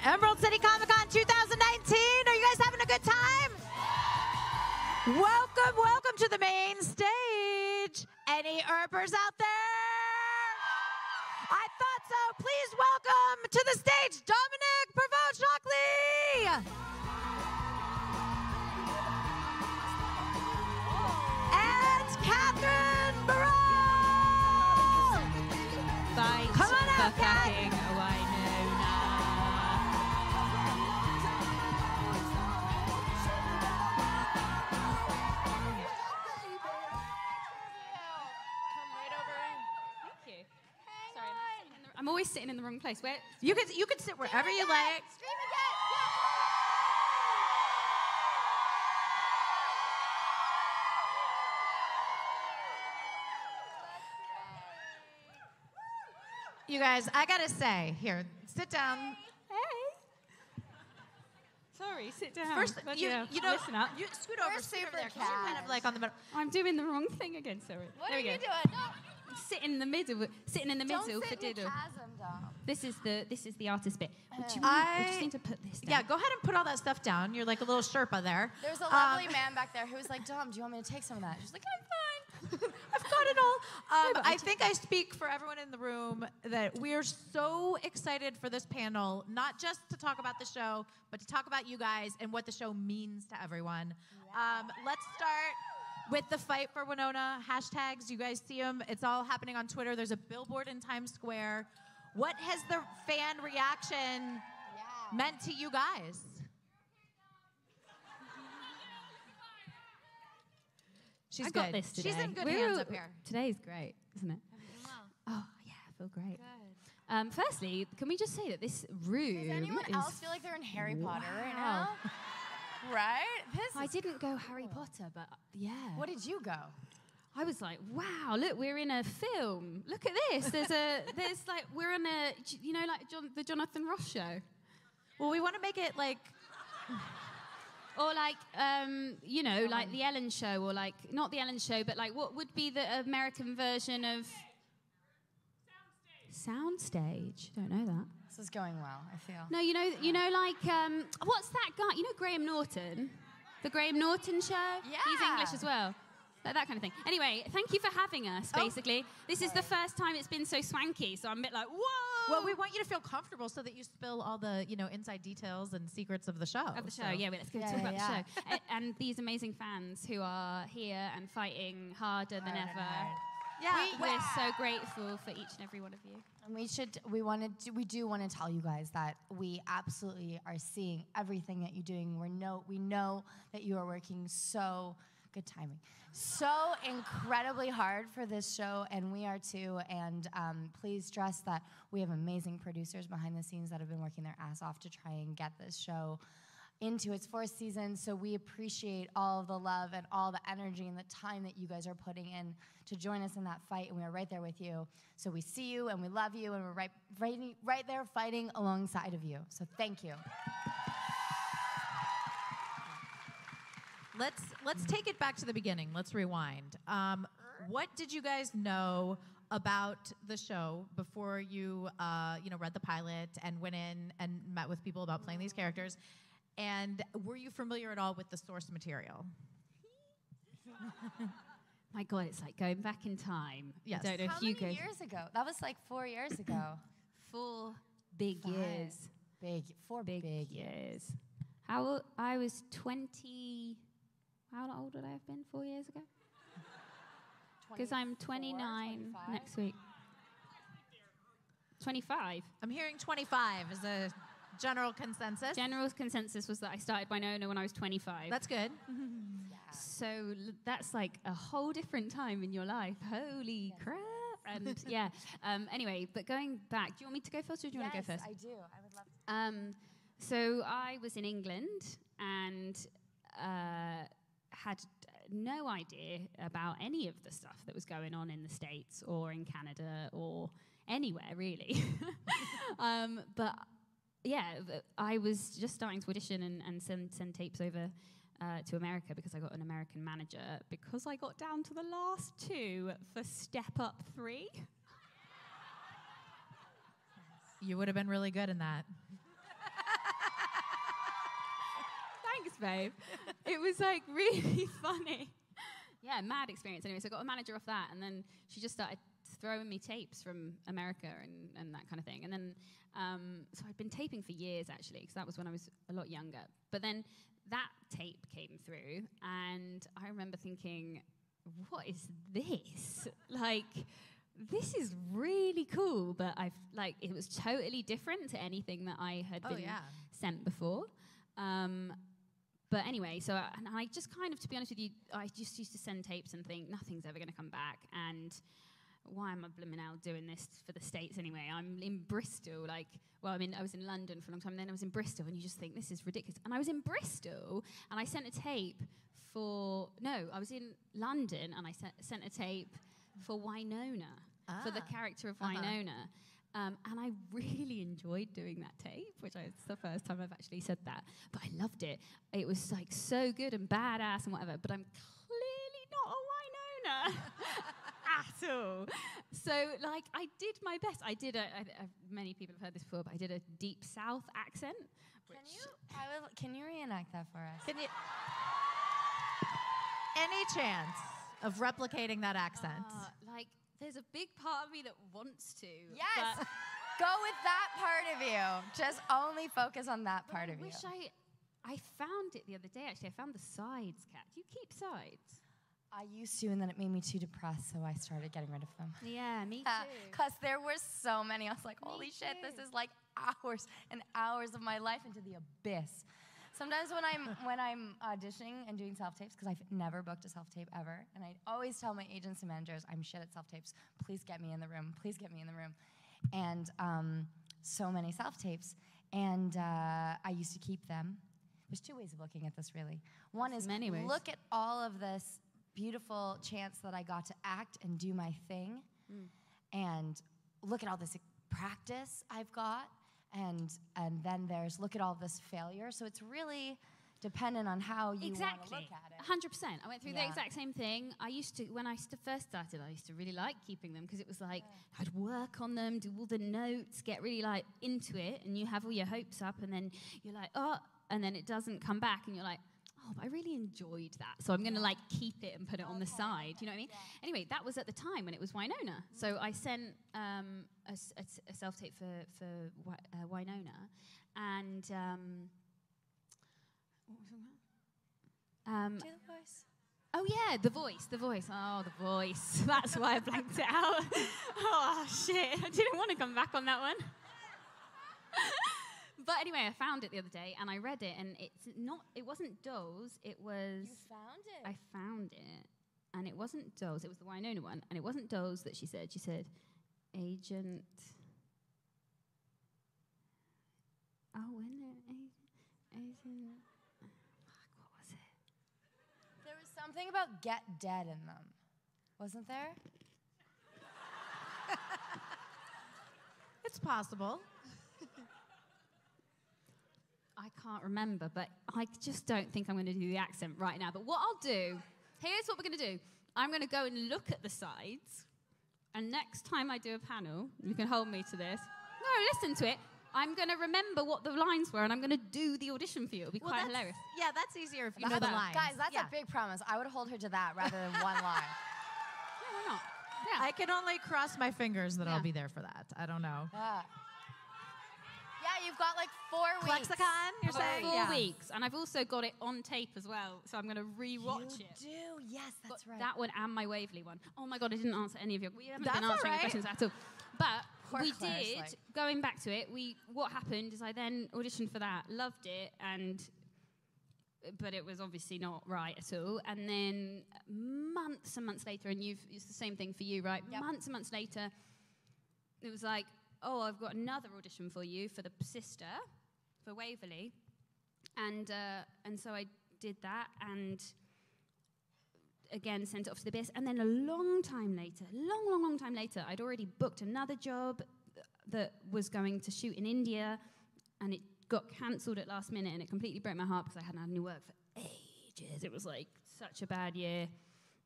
Emerald City Comic Con 2019. Are you guys having a good time? Welcome, welcome to the main stage. Any Earpers out there? I thought so. Please welcome to the stage Dominic Prevost-Shockley and Catherine Burrell. Thanks Come on out, for fucking Wynonna. Thank you. Sorry, I'm always sitting in the wrong place. Where? You could sit wherever you like. Stream again. You guys, I gotta say, here, sit down. Hey. Sorry, sit down. First, you know, listen up. you scoot over, We're scoot over super there, 'cause you're kind of like on the middle. I'm doing the wrong thing again. Sorry. What there are we you go. doing? No. Sitting in the middle. Sitting in the Don't middle for sit in the diddle. chasm, Dom. This is the artist bit. What do you want? We just need to put this down. Yeah, go ahead and put all that stuff down. You're like a little Sherpa there. There's a lovely man back there who was like, Dom, do you want me to take some of that? She's like, I'm fine. I've got it all. I think I speak for everyone in the room that we are so excited for this panel, not just to talk about the show, but to talk about you guys and what the show means to everyone. Let's start with the fight for Wynonna. Hashtags, you guys see them. It's all happening on Twitter. There's a billboard in Times Square. What has the fan reaction meant to you guys? She's got good. this today. She's in good hands up here. Today's great, isn't it? Oh, yeah, I feel great. Good. Firstly, can we just say that this room Does anyone is... else feel like they're in Harry Potter right now? Right? I didn't go Harry Potter, but yeah. What did you go? I was like, wow, look, we're in a film. Look at this. There's like, we're on a, you know, like the Jonathan Ross show. Well, we want to make it like... Or like, you know, like the Ellen show, or like, not the Ellen show, but like what would be the American version of... Soundstage. Don't know that. This is going well, I feel. No, you know, like, what's that guy? You know Graham Norton? The Graham Norton show? Yeah. He's English as well. Like that kind of thing. Anyway, thank you for having us, basically. This is the first time it's been so swanky, so I'm a bit like, whoa! Well, we want you to feel comfortable so that you spill all the, you know, inside details and secrets of the show. Of the show, yeah. Well, let's go talk about the show. And these amazing fans who are here and fighting harder than ever. Yeah. We're so grateful for each and every one of you. And we do want to tell you guys that we absolutely are seeing everything that you're doing. We know that you are working so good timing, so incredibly hard for this show, and we are too. And please trust that we have amazing producers behind the scenes that have been working their ass off to try and get this show into its fourth season. So we appreciate all of the love and all the energy and the time that you guys are putting in to join us in that fight, and we are right there with you. So we see you and we love you, and we're right there fighting alongside of you. So thank you. Let's take it back to the beginning. Let's rewind. What did you guys know about the show before you read the pilot and went in and met with people about playing these characters? And were you familiar at all with the source material? My God, it's like going back in time. Yes. I don't know How if you many years ago? That was like 4 years ago. 4 big years. Four big years. I was 20. How old would I have been 4 years ago? Because I'm 29 25? next week. 25. I'm hearing 25 as a general consensus. General consensus was that I started Wynonna when I was 25. That's good. So that's like a whole different time in your life. Holy crap. And yeah. Anyway, but going back, do you want me to go first or do you want to go first? I do. I would love to. So I was in England and had no idea about any of the stuff that was going on in the States or in Canada or anywhere, really. But yeah, I was just starting to audition and send tapes over to America because I got an American manager because I got down to the last 2 for Step Up 3. You would have been really good in that. babe. It was like really funny. Yeah, mad experience. Anyway, so I got a manager off that, and then she just started throwing me tapes from America and that kind of thing. And then, so I'd been taping for years, actually, because that was when I was a lot younger. But then that tape came through, and I remember thinking, what is this? Like, this is really cool, but it was totally different to anything that I had been sent before. But anyway, so and I just kind of, to be honest with you, I just used to send tapes and think nothing's ever going to come back. And why am I blooming out doing this for the States anyway? I'm in Bristol, I was in London for a long time, and then I was in Bristol, and you just think, this is ridiculous. And I was in Bristol, and I sent a tape I was in London, and I sent a tape for Wynonna, for the character of Wynonna. And I really enjoyed doing that tape, it's the first time I've actually said that. But I loved it. It was like so good and badass and whatever, but I'm clearly not a Wynonna at all. So like I did my best. I did many people have heard this before, but I did a deep South accent. Can you reenact that for us? Can you? Any chance of replicating that accent? There's a big part of me that wants to. Yes. Go with that part of you. Just only focus on that part of you. I found it the other day, actually. I found the sides, Kat. Do you keep sides? I used to, and then it made me too depressed, so I started getting rid of them. Yeah, me too. Because there were so many. I was like, holy shit, this is like hours and hours of my life into the abyss. Sometimes when I'm auditioning and doing self-tapes, because I've never booked a self-tape ever, and I always tell my agents and managers, I'm shit at self-tapes. Please get me in the room. Please get me in the room. And so many self-tapes. And I used to keep them. There's two ways of looking at this, really. One is look at all of this beautiful chance that I got to act and do my thing, and look at all this practice I've got. And then there's look at all this failure. So it's really dependent on how you want to look at it. 100%. I went through the exact same thing. I used to, when I first started, I used to really like keeping them because it was like I'd work on them, do all the notes, get really like into it, and you have all your hopes up, and then you're like, oh, and then it doesn't come back, and you're like, oh, but I really enjoyed that, so I'm going to like keep it and put it on the side. You know what I mean? Anyway, that was at the time when it was Wynonna. So I sent a self-tape for Wynonna, and what was it? Do the voice. Oh yeah, the voice. Oh, the voice. That's why I blanked it out. Oh shit! I didn't want to come back on that one. But anyway, I found it the other day, and I read it, and it wasn't dolls, it was... You found it? I found it, and it wasn't dolls, it was the Wynonna one, and it wasn't dolls that she said, Agent... Oh, wasn't it? Agent... Fuck, what was it? There was something about get dead in them, wasn't there? It's possible. I can't remember, but I just don't think I'm going to do the accent right now. But what I'll do, here's what we're going to do. I'm going to go and look at the sides, and next time I do a panel, you can hold me to this. No, listen to it. I'm going to remember what the lines were, and I'm going to do the audition for you. It'll be quite hilarious. Yeah, that's easier if you know the lines. Guys, that's a big promise. I would hold her to that rather than one line. Yeah, why not? Yeah. I can only cross my fingers that I'll be there for that. I don't know. Yeah, you've got like 4 weeks. Lexicon, you're saying? 4 weeks. And I've also got it on tape as well, so I'm going to re-watch it. You do? Yes, that's right. That one and my Waverley one. Oh my God, I didn't answer any of your... We haven't been answering questions at all. But we did, going back to it, what happened is I then auditioned for that, loved it, but it was obviously not right at all. And then months and months later, and it's the same thing for you, right? Yep. Months and months later, it was like, oh, I've got another audition for you for the sister, for Waverley. And so I did that, and again sent it off to the BS. And then a long time later, long time later, I'd already booked another job that was going to shoot in India, and it got cancelled at last minute, and it completely broke my heart because I hadn't had any work for ages. It was like such a bad year.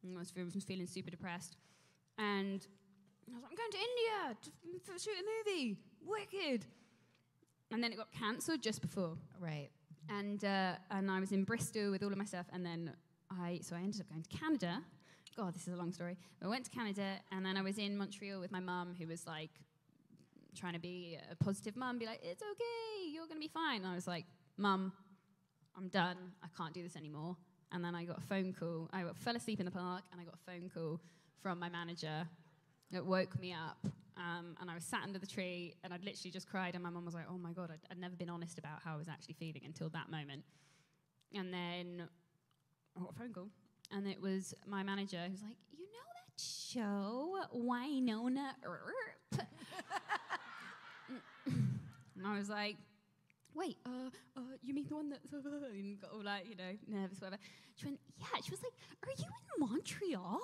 I was feeling super depressed. And I was like, I'm going to India to shoot a movie. Wicked. And then it got cancelled just before. Right. And I was in Bristol with all of my stuff, and then I ended up going to Canada. God, this is a long story. I went to Canada, and then I was in Montreal with my mum, who was like trying to be a positive mum, be like, it's okay, you're going to be fine. And I was like, Mum, I'm done. I can't do this anymore. And then I got a phone call. I fell asleep in the park, and I got a phone call from my manager that woke me up. And I was sat under the tree, and I'd literally just cried, and my mum was like, oh my God, I'd never been honest about how I was actually feeling until that moment. And then I got a phone call, and it was my manager who was like, you know that show, Wynonna Earp? And I was like, wait, you mean the one that's, and got all like, nervous, whatever. She went, yeah. She was like, are you in Montreal?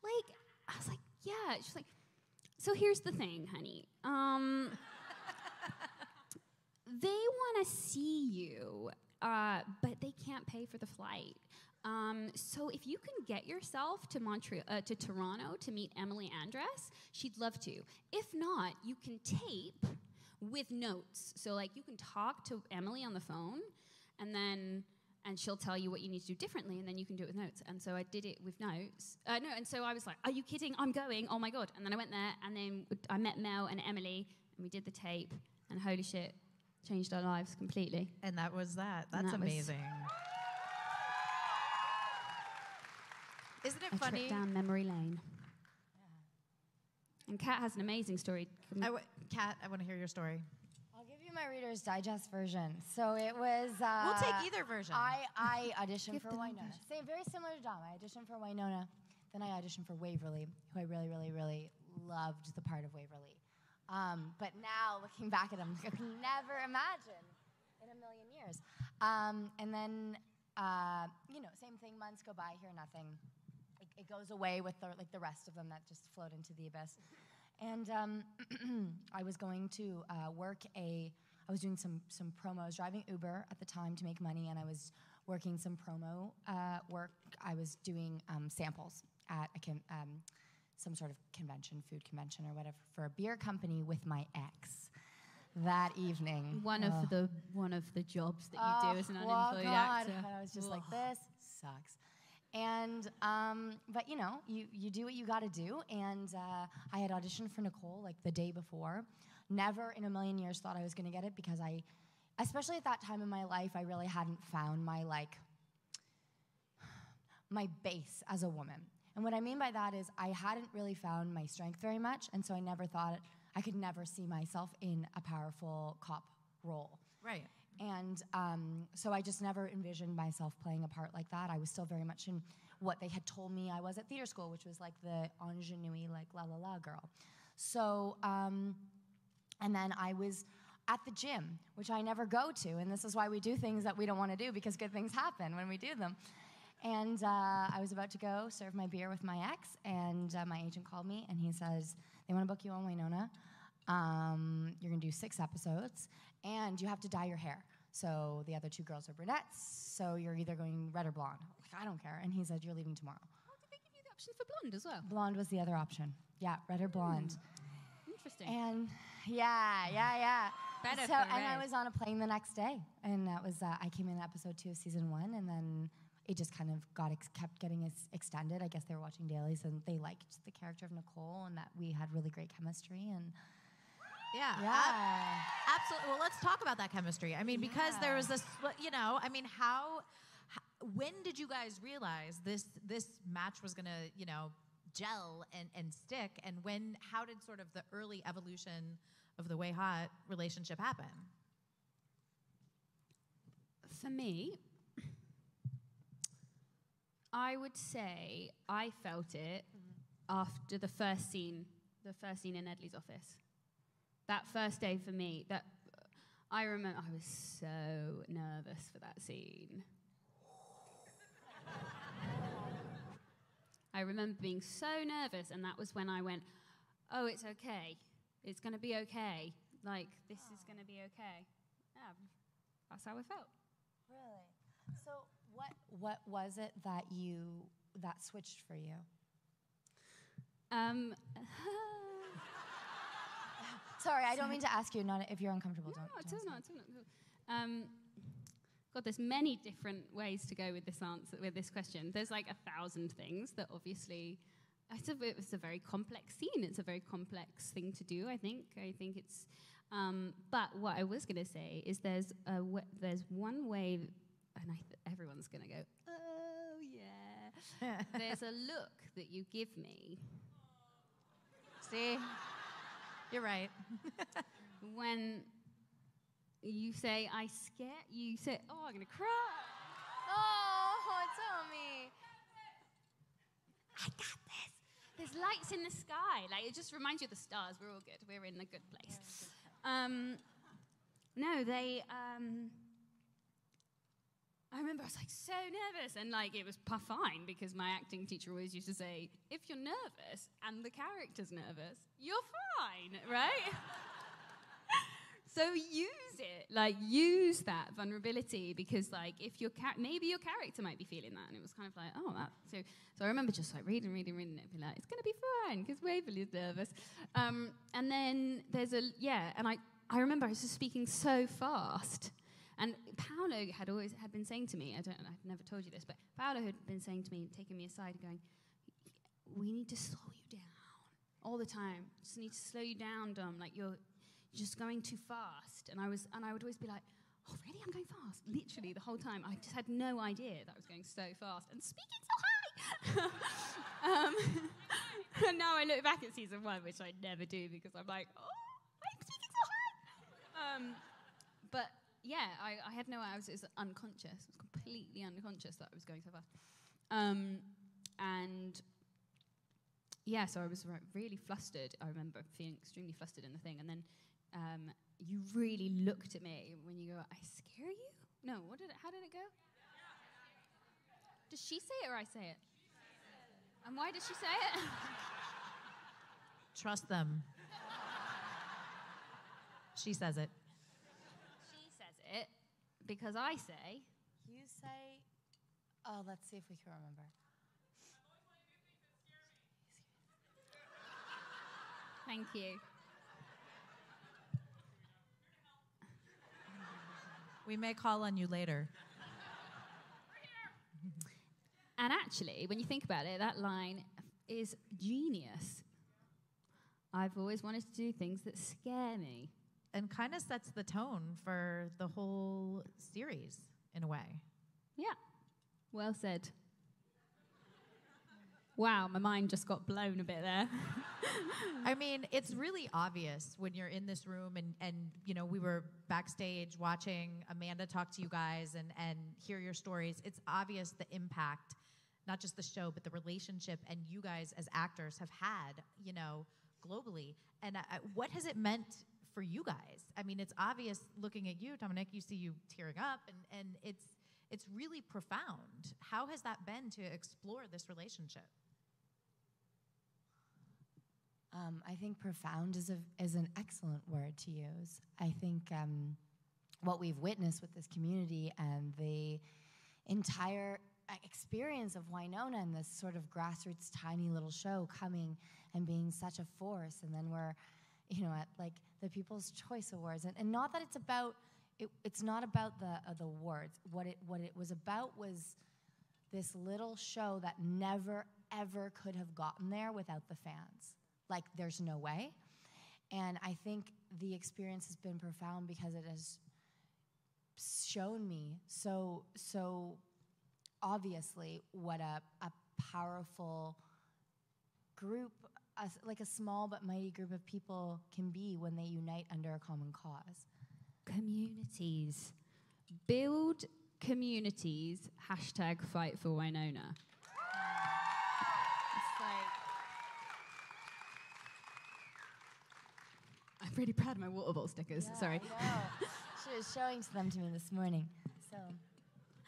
Like, I was like, yeah. She was like, so here's the thing, honey. They want to see you, but they can't pay for the flight. So if you can get yourself to to Toronto to meet Emily Andress, she'd love to. If not, you can tape with notes. So like you can talk to Emily on the phone, and she'll tell you what you need to do differently, and then you can do it with notes. And so I did it with notes. And so I was like, are you kidding? I'm going. Oh my God. And then I went there, and then I met Mel and Emily, and we did the tape, and holy shit, changed our lives completely. And that was that. That's amazing. Isn't it funny? A trip down memory lane. And Kat has an amazing story. Kat, I want to hear your story. I'll give you my Reader's Digest version. So it was... we'll take either version. I auditioned for Wynonna. Same, very similar to Dom. I auditioned for Wynonna. Then I auditioned for Waverly, who I really, really, really loved the part of Waverly. But now, looking back at him, I could never imagine in a million years. And then, same thing, months go by, hear nothing. It goes away with the rest of them that just float into the abyss. And I was going to I was doing some promo. I was driving Uber at the time to make money, and I was working some promo work. I was doing samples at some sort of convention, food convention or whatever, for a beer company with my ex that evening. One of the jobs that you do as an unemployed actor. And I was just like, this sucks. And, but you do what you got to do. And I had auditioned for Nicole like the day before. Never in a million years thought I was going to get it, because especially at that time in my life, I really hadn't found my base as a woman. And what I mean by that is I hadn't really found my strength very much. And so I never thought I could never see myself in a powerful cop role. Right. And so I just never envisioned myself playing a part like that. I was still very much in what they had told me I was at theater school, which was like the ingenue, like la la la girl. So, and then I was at the gym, which I never go to. And this is why we do things that we don't want to do, because good things happen when we do them. And I was about to go serve my beer with my ex, and my agent called me, and he says, they want to book you on Wynonna. You're going to do 6 episodes, and you have to dye your hair. So the other 2 girls are brunettes, so you're either going red or blonde. Like, I don't care. And he said, you're leaving tomorrow. Oh, did they give you the option for blonde as well? Blonde was the other option. Yeah, red or blonde. Interesting. And yeah. Better so, for and red. I was on a plane the next day, and that was I came in episode 2 of season 1, and then it just kind of kept getting extended. I guess they were watching dailies, and they liked the character of Nicole, and that we had really great chemistry. And yeah. Absolutely. Well, let's talk about that chemistry. I mean, because there was this, when did you guys realize this match was going to, gel and stick? And how did sort of the early evolution of the Way Hot relationship happen? For me, I would say I felt it after the first scene in Edley's office. That first day for me, I remember I was so nervous for that scene. I remember being so nervous, and that was when I went, oh, it's okay. It's going to be okay. Like, this is going to be okay. Yeah, that's how I felt. Really? So what was it that switched for you? Sorry, I don't mean to ask you, not if you're uncomfortable. No, it's not. God, there's many different ways to go with this answer, with this question. There's like 1,000 things that obviously, it's a very complex scene. It's a very complex thing to do, I think. I think it's, but what I was going to say is there's one way, and everyone's going to go, oh yeah. There's a look that you give me. See? You're right. When you say, you say, oh, I'm going to cry. Oh, it's on me. I got this. There's lights in the sky. Like, it just reminds you of the stars. We're all good. We're in a good place. No, they, I remember I was like so nervous, and like it was fine because my acting teacher always used to say, if you're nervous and the character's nervous, you're fine, right? So use it, like use that vulnerability, because like if maybe your character might be feeling that, and it was kind of like, oh, that. So I remember just like reading it, and be like, it's gonna be fine because Waverley's nervous, and then there's and I remember I was just speaking so fast. And Paolo had been saying to me, I've never told you this, but Paolo had been saying to me, taking me aside and going, we need to slow you down all the time. Just need to slow you down, Dom. Like you're just going too fast. And I would always be like, oh really, I'm going fast? Literally the whole time. I just had no idea that I was going so fast and speaking so high. And now I look back at season 1, which I never do because I'm like, oh, I'm speaking so high. But yeah, I had no idea. It was unconscious. I was completely unconscious that I was going so fast. And yeah, so I was really flustered. I remember feeling extremely flustered in the thing. And then you really looked at me when you go, I scare you? No, how did it go? Does she say it or I say it? And why does she say it? Trust them. She says it. It because I say, you say, oh, let's see if we can remember. Thank you. We may call on you later. And actually, when you think about it, that line is genius. I've always wanted to do things that scare me. And kind of sets the tone for the whole series, in a way. Yeah. Well said. Wow, my mind just got blown a bit there. I mean, it's really obvious when you're in this room and you know, we were backstage watching Amanda talk to you guys and hear your stories. It's obvious the impact, not just the show, but the relationship and you guys as actors have had, you know, globally. And what has it meant for you guys? I mean, it's obvious looking at you, Dominic, you see you tearing up, and it's really profound. How has that been to explore this relationship? I think profound is an excellent word to use. I think what we've witnessed with this community and the entire experience of Wynonna and this sort of grassroots tiny little show coming and being such a force, and then we're, you know, at like the People's Choice Awards, and not that it's about it's not about the awards. What it was about was this little show that never ever could have gotten there without the fans. Like there's no way. And I think the experience has been profound because it has shown me so obviously what a powerful group, like a small but mighty group of people can be when they unite under a common cause. Communities. Build communities. #fight for Wynonna. It's like, I'm really proud of my water bottle stickers. Yeah, Sorry. I know. She was showing them to me this morning. So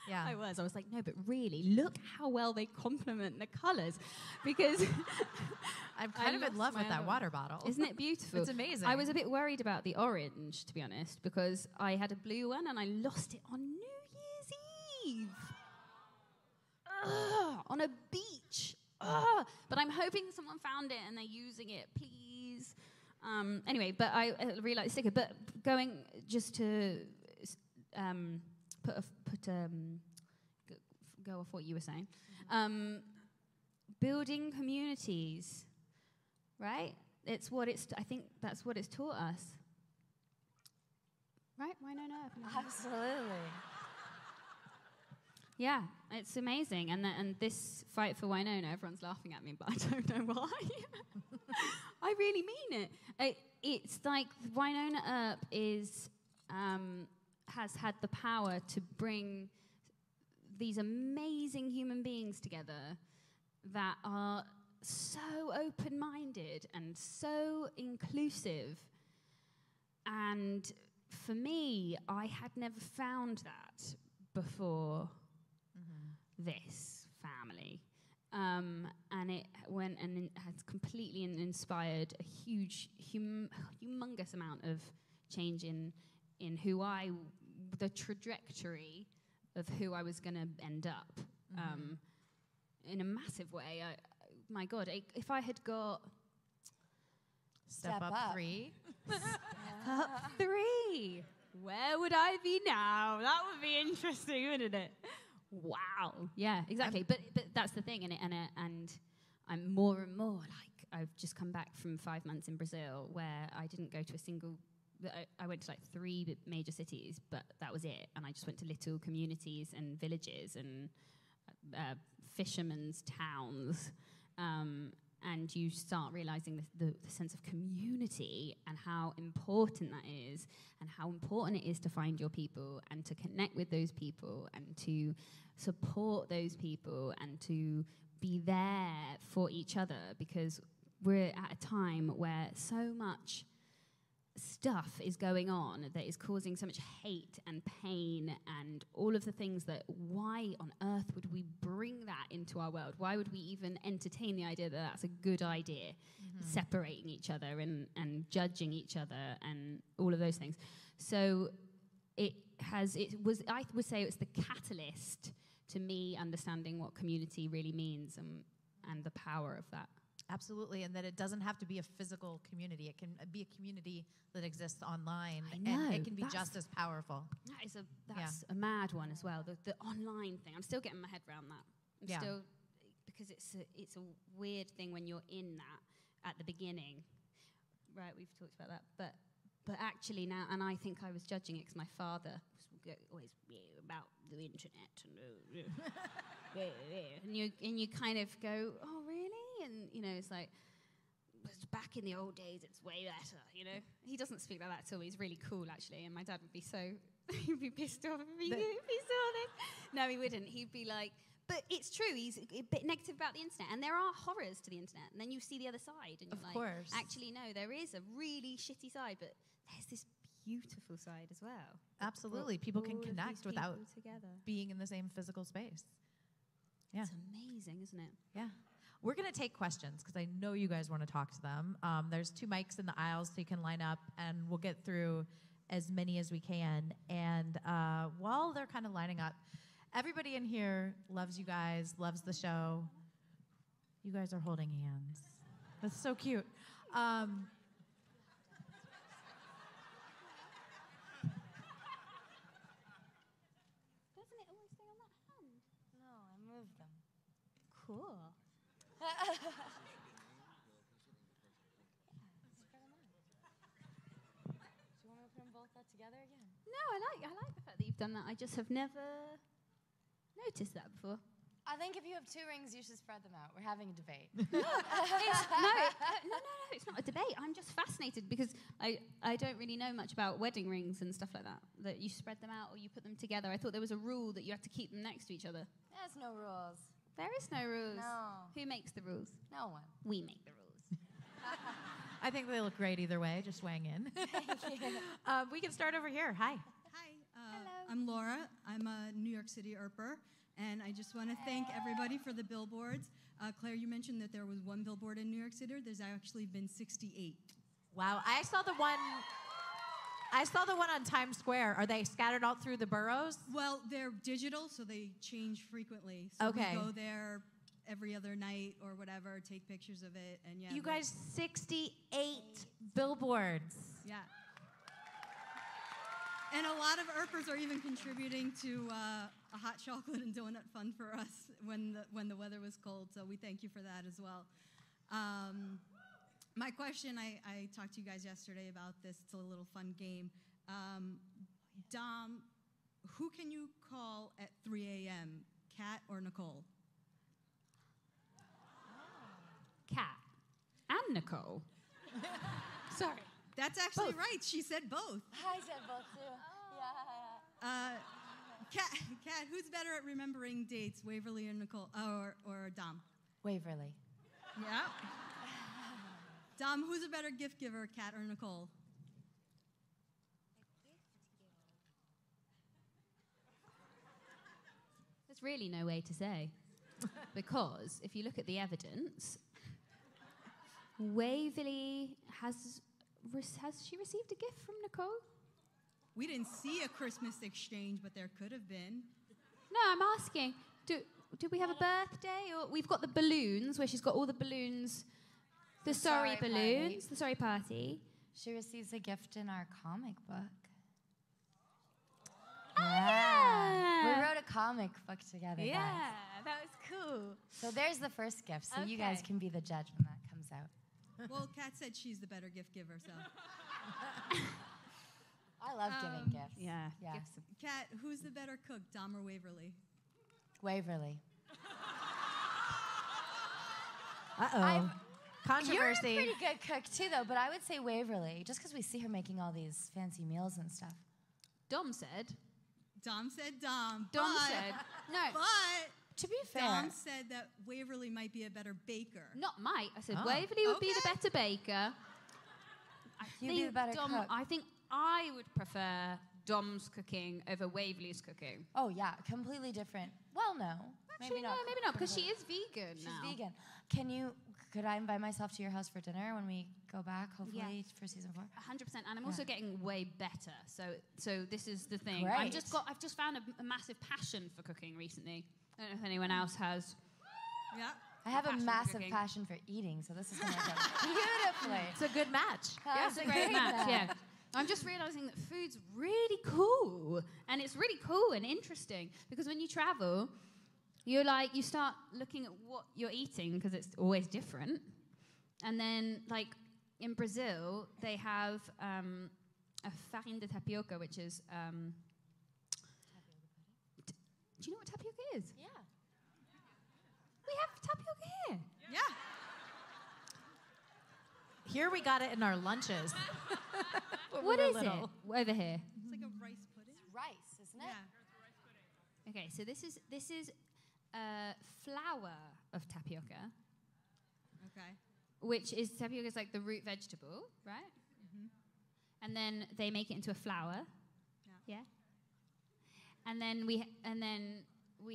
Yeah. I was like, no, but really, look how well they complement the colours. Because I'm kind of in love with that water bottle. Isn't it beautiful? It's amazing. I was a bit worried about the orange, to be honest, because I had a blue one and I lost it on New Year's Eve. On a beach. But I'm hoping someone found it and they're using it, please. Anyway, but I really like the sticker. But going just to put go off what you were saying. Building communities, right? I think that's what it's taught us. Right? Wynonna? Absolutely. Yeah, it's amazing. And this fight for Wynonna, everyone's laughing at me, but I don't know why. I really mean it. It's like Wynonna Earp has had the power to bring these amazing human beings together that are so open-minded and so inclusive. And for me, I had never found that before this family. And it went and has completely inspired a huge, humongous amount of change in the trajectory of who I was going to end up. In a massive way. My God, if I had got... Step up 3. Up 3. Where would I be now? That would be interesting, wouldn't it? Wow. Yeah, exactly. But that's the thing, and I'm more and more like, I've just come back from 5 months in Brazil where I didn't go to a single... I went to like 3 major cities, but that was it. And I just went to little communities and villages and fishermen's towns. And you start realizing the sense of community and how important that is, and how important it is to find your people and to connect with those people and to support those people and to be there for each other, because we're at a time where so much stuff is going on that is causing so much hate and pain and all of the things that, why on earth would we bring that into our world? Why would we even entertain the idea that that's a good idea, separating each other and judging each other and all of those things? So I would say it's the catalyst to me understanding what community really means and the power of that. Absolutely, and that it doesn't have to be a physical community. It can be a community that exists online, I know, and it can be just as powerful. That's a mad one as well. The online thing. I'm still getting my head around that. Because it's a weird thing when you're in that at the beginning. Right, we've talked about that, but actually now, and I think I was judging it because my father was always about the internet and you kind of go, oh really? And it's like, back in the old days, it's way better. He doesn't speak like that at all. He's really cool actually, and my dad would be he'd be pissed off if he saw this. No, he wouldn't. He'd be like, but it's true. He's a bit negative about the internet, and there are horrors to the internet. And then you see the other side, and you're course. Actually, no, there is a really shitty side, but there's this beautiful side as well. Absolutely, people can connect without being in the same physical space. Yeah, it's amazing, isn't it? Yeah. We're going to take questions because I know you guys want to talk to them. There's 2 mics in the aisles, so you can line up, and we'll get through as many as we can. And while they're kind of lining up, everybody in here loves you guys, loves the show. You guys are holding hands. That's so cute. Doesn't it always stay on that hand? No, I moved them. Cool. Do you want me to put them both together again? No, I like the fact that you've done that. I just have never noticed that before. I think if you have 2 rings, you should spread them out. We're having a debate. No, it's not a debate. I'm just fascinated because I don't really know much about wedding rings and stuff like that. That you spread them out or you put them together. I thought there was a rule that you had to keep them next to each other. There's no rules. There is no rules. No. Who makes the rules? No one. We make the rules. I think they look great either way, just weighing in. We can start over here. Hi. Hi. Hello. I'm Laura. I'm a New York City Earper, and I just want to thank everybody for the billboards. Claire, you mentioned that there was 1 billboard in New York City. There's actually been 68. Wow, I saw the one on Times Square. Are they scattered all through the boroughs? Well, they're digital, so they change frequently. So Okay. we go there every other night or whatever, take pictures of it, and yeah. You guys, 68 billboards. Yeah. And a lot of Earpers are even contributing to a hot chocolate and donut fund for us when the weather was cold. So we thank you for that as well. My question, I talked to you guys yesterday about this. It's a little fun game. Dom, who can you call at 3 a.m., Kat or Nicole? Kat and Nicole. Sorry. That's actually Both. right. She said both. I said both too. Kat, who's better at remembering dates, Waverly or Nicole, or Dom? Waverly. Yeah. Dom, who's a better gift giver, Kat or Nicole? There's really no way to say. Because if you look at the evidence, Waverly has she received a gift from Nicole? We didn't see a Christmas exchange, but there could have been. No, I'm asking, do we have a birthday? Or we've got the balloons, where she's got all the balloons, the sorry balloons, the sorry party. She receives a gift in our comic book. Oh, yeah. We wrote a comic book together, Yeah, guys. that was cool. So there's the first gift, so you guys Okay. can be the judge when that comes out. Well, Kat said she's the better gift giver, so. I love giving gifts. Yeah. Yeah. Gifts. Kat, who's the better cook, Dom or Waverly? Waverly. Uh-oh. Controversy. You're a pretty good cook too, though, but I would say Waverly, just because we see her making all these fancy meals and stuff. Dom said. Dom said Dom. Dom but, said. No, But To be fair, Dom said that Waverly might be a better baker. not might. I said Oh. Waverly would be the Okay. better baker. I You'd be the better Dom, cook. I think I would prefer Dom's cooking over Waverly's cooking. oh yeah, completely different. Well, no, Actually, no, maybe not, because she is vegan She's now. vegan. Could I invite myself to your house for dinner when we go back, hopefully, for season 4? 100%, and I'm also getting way better. So this is the thing. Great. I've just found a massive passion for cooking recently. I don't know if anyone else has. Yeah. I have a passion for massive cooking. passion for eating, so this is going to work out beautifully. It's a good match. Yeah, it's a great match. Yeah. I'm just realizing that food's really cool, and it's really cool and interesting because when you travel, you start looking at what you're eating because it's always different. And then, like in Brazil, they have a farine de tapioca, which is. Do you know what tapioca is? Yeah. We have tapioca here. Yeah. Here we got it in our lunches. when What we were is little. it? Over here. It's like a rice pudding. Rice, isn't it? Yeah. Okay, so this is flour of tapioca, Okay. which is tapioca is like the root vegetable, right? Mm-hmm. And then they make it into a flour. Yeah. Yeah. And then we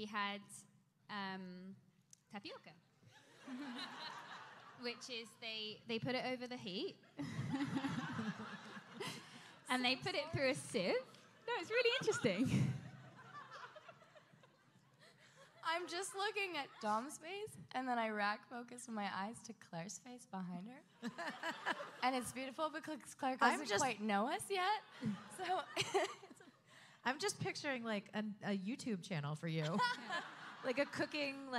had tapioca, which is they put it over the heat, and they put it through a sieve. No, it's really interesting. I'm just looking at Dom's face, and then I rack focus my eyes to Claire's face behind her. And it's beautiful because Claire doesn't quite know us yet. So I'm just picturing like a YouTube channel for you. Like a cooking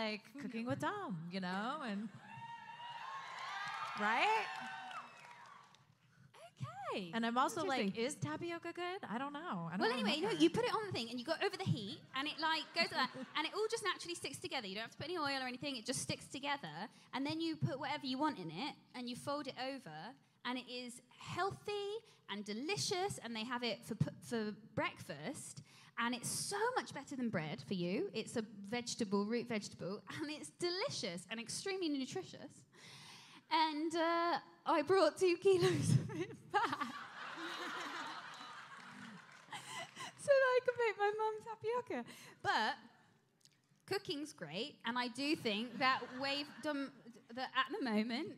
with Dom, and right? Okay. And I'm also like, Interesting. is tapioca good? I don't know. Well, anyway, you put it on the thing and you go over the heat and it goes like that and it all just naturally sticks together. You don't have to put any oil or anything. It just sticks together. And then you put whatever you want in it and you fold it over and it is healthy and delicious and they have it for breakfast and it's so much better than bread for you. It's a root vegetable, and it's delicious and extremely nutritious. And I brought 2 kilos of it back. So that I could make my mum's tapioca. But cooking's great, and I do think that that at the moment,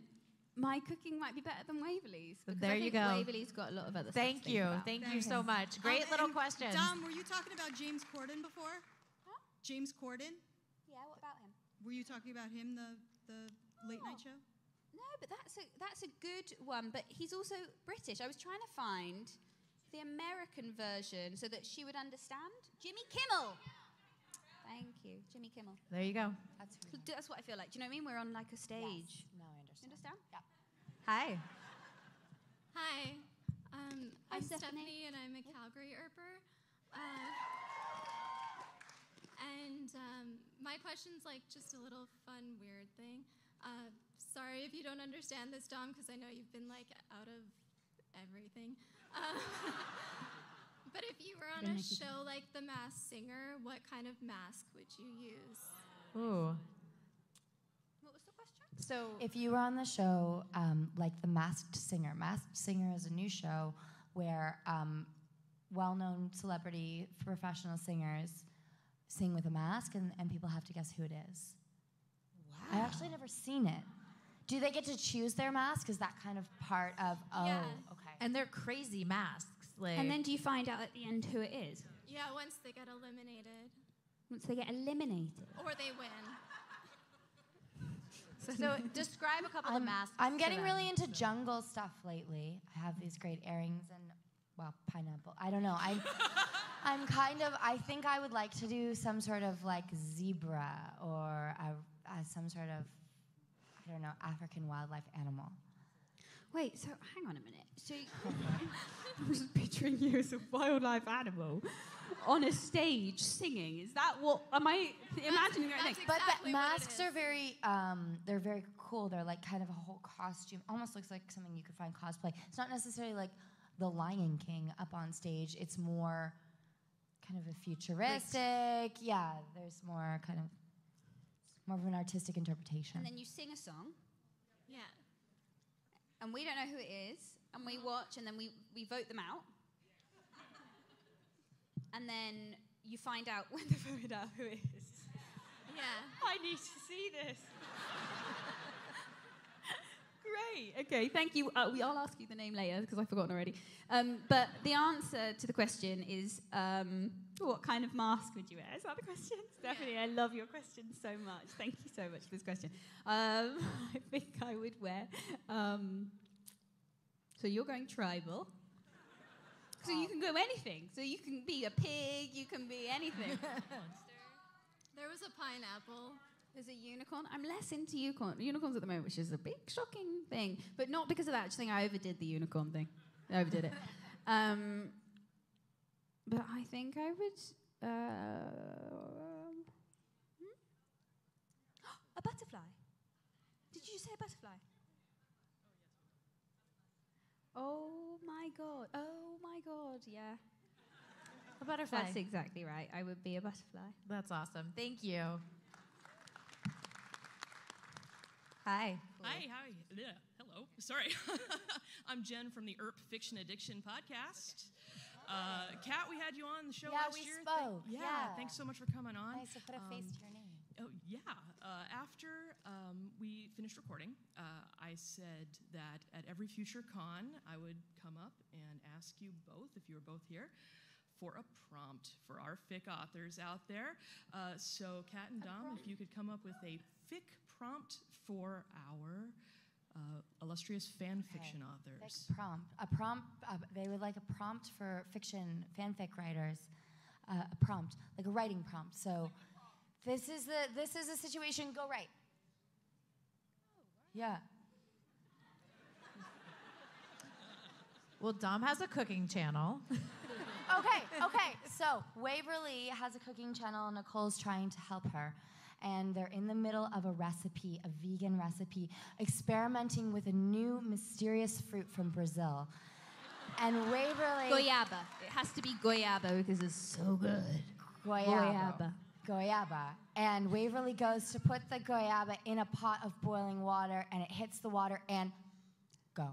my cooking might be better than Waverly's. because There I you think go. Waverly's got a lot of other stuff Thank to think you. about. Thank you so much. Great little and questions. Dom, were you talking about James Corden before? Huh? James Corden? Yeah, what about him? Were you talking about him, the late night show? No, but that's a good one. But he's also British. I was trying to find the American version so that she would understand? Jimmy Kimmel. Thank you, Jimmy Kimmel. There you go. That's what I feel like. Do you know what I mean? We're on like a stage. Yes. No, I understand. You understand? Yeah. Hi. Hi, Hi, I'm Stephanie. Stephanie, and I'm a Calgary Earper. My question's like just a little fun, weird thing. Sorry if you don't understand this, Dom, because I know you've been like out of everything. But if you were on a show like The Masked Singer, what kind of mask would you use? Ooh. What was the question? So If you were on the show, like The Masked Singer is a new show where well-known celebrity professional singers sing with a mask, and people have to guess who it is. Wow. I've actually never seen it. Do they get to choose their mask? Is that kind of part of, Yeah. Okay. and they're crazy masks. Like, And then do you find out at the end who it is? Yeah, once they get eliminated. Once they get eliminated. Or they win. so describe a couple of masks. I'm to getting them. really into jungle stuff lately. I have these great earrings and, well, pineapple. I don't know. I think I would like to do some sort of like zebra or some sort of, I don't know, African wildlife animal. Wait, so hang on a minute. So I was picturing you as a wildlife animal on a stage singing. Is that what, am I imagining right that's now? But Exactly the what it masks is. are they're very cool. They're like kind of a whole costume. Almost looks like something you could find cosplay. It's not necessarily like the Lion King up on stage. It's more kind of a futuristic. Yeah, there's more of an artistic interpretation. And then you sing a song, Yeah. and we don't know who it is, and we watch, and then we vote them out. And then you find out when they voted out who it is. Yeah. I need to see this. Great. Okay, thank you. I'll ask you the name later because I've forgotten already. But the answer to the question is, what kind of mask would you wear? Is that the question? Stephanie, I love your question so much. Thank you so much for this question. I think I would wear... so you're going tribal. So you can go anything. So you can be a pig, you can be anything. There was a pineapple. There's a unicorn. I'm less into unicorns at the moment, which is a big shocking thing. But not because of that. I just think I overdid the unicorn thing. I overdid it. But I think I would... a butterfly. Did you say a butterfly? Oh my god. Oh my god, yeah. A butterfly. That's exactly right. I would be a butterfly. That's awesome. Thank you. Hi. Hi. Yeah, hello. Sorry. I'm Jen from the Earp Fiction Addiction podcast. Kat, we had you on the show last year. Yeah, we spoke. Yeah, thanks so much for coming on. Nice to put a face to your name. Oh, yeah. After we finished recording, I said that at every future con, I would come up and ask you both, if you were both here, for a prompt for our fic authors out there. So, Kat and Dom, if you could come up with a fic prompt for our illustrious fan fiction authors. Fic prompt. They would like a prompt for fiction fanfic writers. A prompt, like a writing prompt. So, this is a situation. Go write. Yeah. Well, Dom has a cooking channel. Okay. So Waverly has a cooking channel. Nicole's trying to help her. And they're in the middle of a recipe, a vegan recipe, experimenting with a new mysterious fruit from Brazil. And Waverly... Goiaba. It has to be goiaba because it's so good. Goiaba. And Waverly goes to put the goiaba in a pot of boiling water, and it hits the water, and go.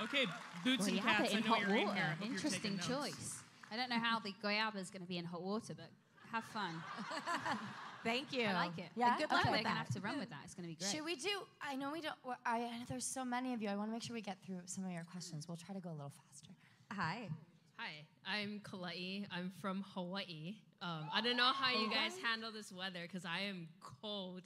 Okay, boots and Goiaba cats, in I know hot you're in water. here. I hope you're Interesting taking notes. choice. I don't know how the goiaba is going to be in hot water, but have fun. Thank you. I like it. Yeah? Good luck. Okay. We're going to have to run with that. It's going to be great. Should we do... I know we don't... I know there's so many of you. I want to make sure we get through some of your questions. We'll try to go a little faster. Hi. Hi, I'm Kalai. I'm from Hawaii. I don't know how you guys handle this weather because I am cold.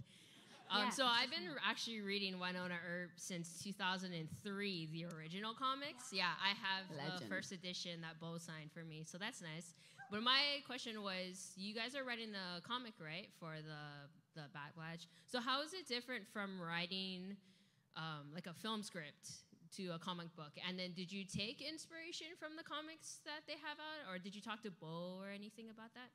Yeah. So I've been actually reading Wynonna Earp since 2003, the original comics. Yeah, I have the Legend. first edition that Bo signed for me, so that's nice. But my question was, you guys are writing the comic, right, for the Backlash? So how is it different from writing like a film script to a comic book? And then did you take inspiration from the comics that they have out, or did you talk to Bo or anything about that?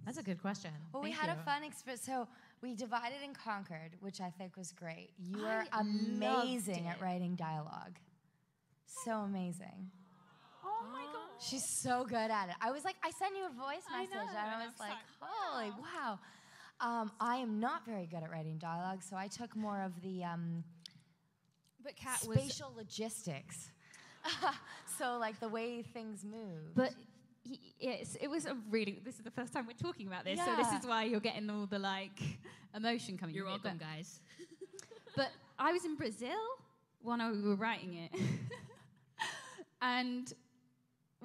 That's a good question. Well, we Thank had you. a fun experience. So we divided and conquered, which I think was great. You I are amazing loved at it. writing dialogue. So amazing. Oh my god. She's so good at it. I was like, I sent you a voice I message, know, and and I I was was like, like, holy wow. I am not very good at writing dialogue, so I took more of the But Kat spatial logistics. So like the way things move. But yes, it was a really. This is the first time we're talking about this, so this Yeah. is why you're getting all the like emotion coming. You're from it, welcome, but- guys. But I was in Brazil when we were writing it, and